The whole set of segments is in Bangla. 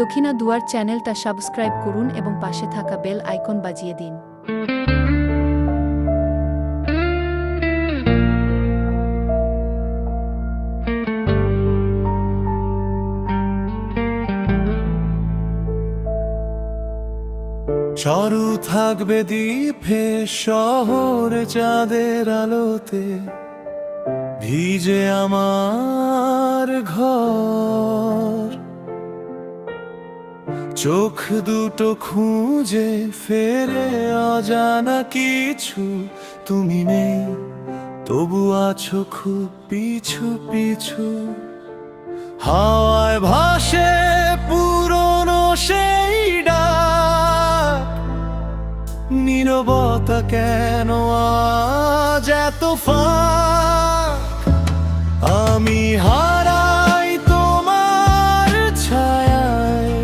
দক্ষিণা দুয়ার চ্যানেলটা সাবস্ক্রাইব করুন এবং পাশে থাকা বেল আইকন বাজিয়ে দিন। চারু থাকবে দ্বীপে শহরে চাঁদের আলোতে, ভিজে আমার ঘর। চোখ দুটো খুঁজে ফেরে অজানা কিছু, তুমি নেই তবু আছো খুব পিছু পিছু। হাওয়ায় ভাসে পুরনো সেই ডাক, নীরবতা কেন আজ এত ফাঁক? আমি হারাই তোমার ছায়ায়,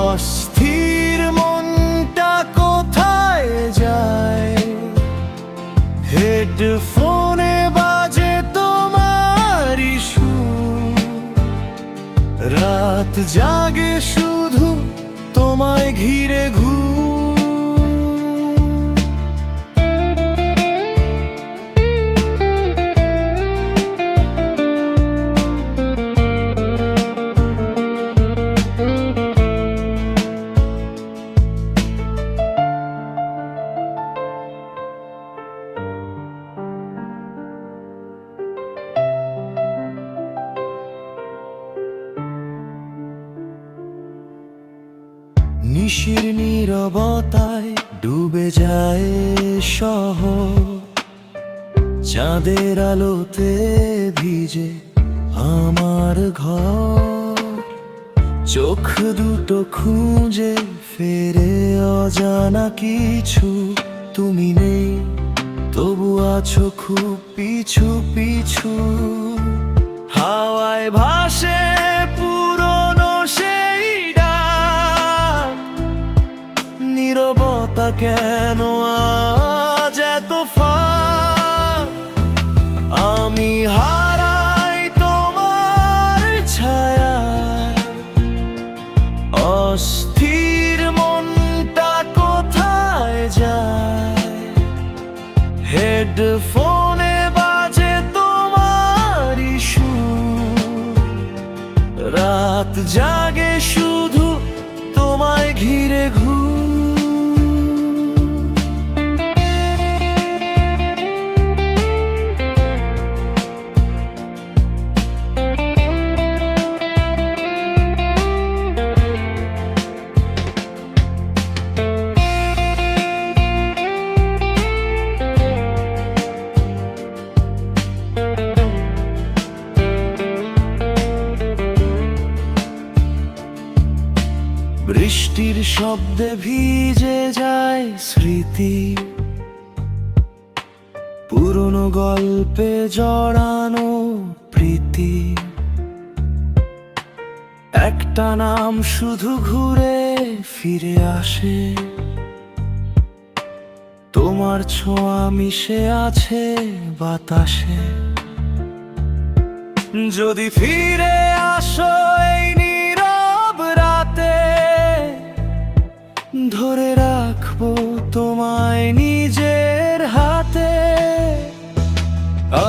অস্থির মনটা কোথায় যায়? হেডফোনে বাজে তোমারই সুর, রাত জাগে শুধু তোমায় ঘিরে ঘুর। নিশির নীরবতায় ডুবে যায় শহর, চাঁদের আলোতে ভিজে আমার ঘর। চোখ দুটো খুঁজে ফেরে অজানা কিছু, তুমি নেই তবু আছো খুব পিছু পিছু। হাওয়ায় ভাসে পুরনো সেই ডাক, নীরবতা কেন আজ এত ফাঁক? আমি হারাই তোমার ছায়ায়, অস্থির মনটা কোথায় যায়? হেডফোনে বাজে তোমারই সুর, রাত জাগে শুধু তোমায় ঘিরে ঘুর। বৃষ্টির শব্দে ভিজে যায় স্মৃতি, পুরনো গল্পে জড়ানো প্রীতি। একটা নাম শুধু ঘুরে ফিরে আসে, তোমার ছোঁয়া মিশে আছে বাতাসে। যদি ফিরে আসো এই নীরব রাতে, ধরে রাখবো তোমায় নিজের হাতে।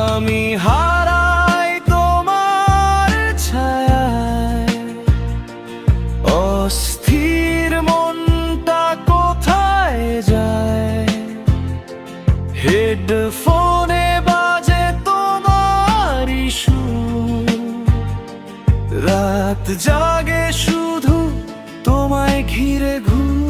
আমি হারাই তোমার ছায়ায়, অস্থির মনটা কোথায় যায়? হেডফোনে বাজে তোমারই সুর, রাত জাগে শুধু তোমায় ঘিরে ঘুর।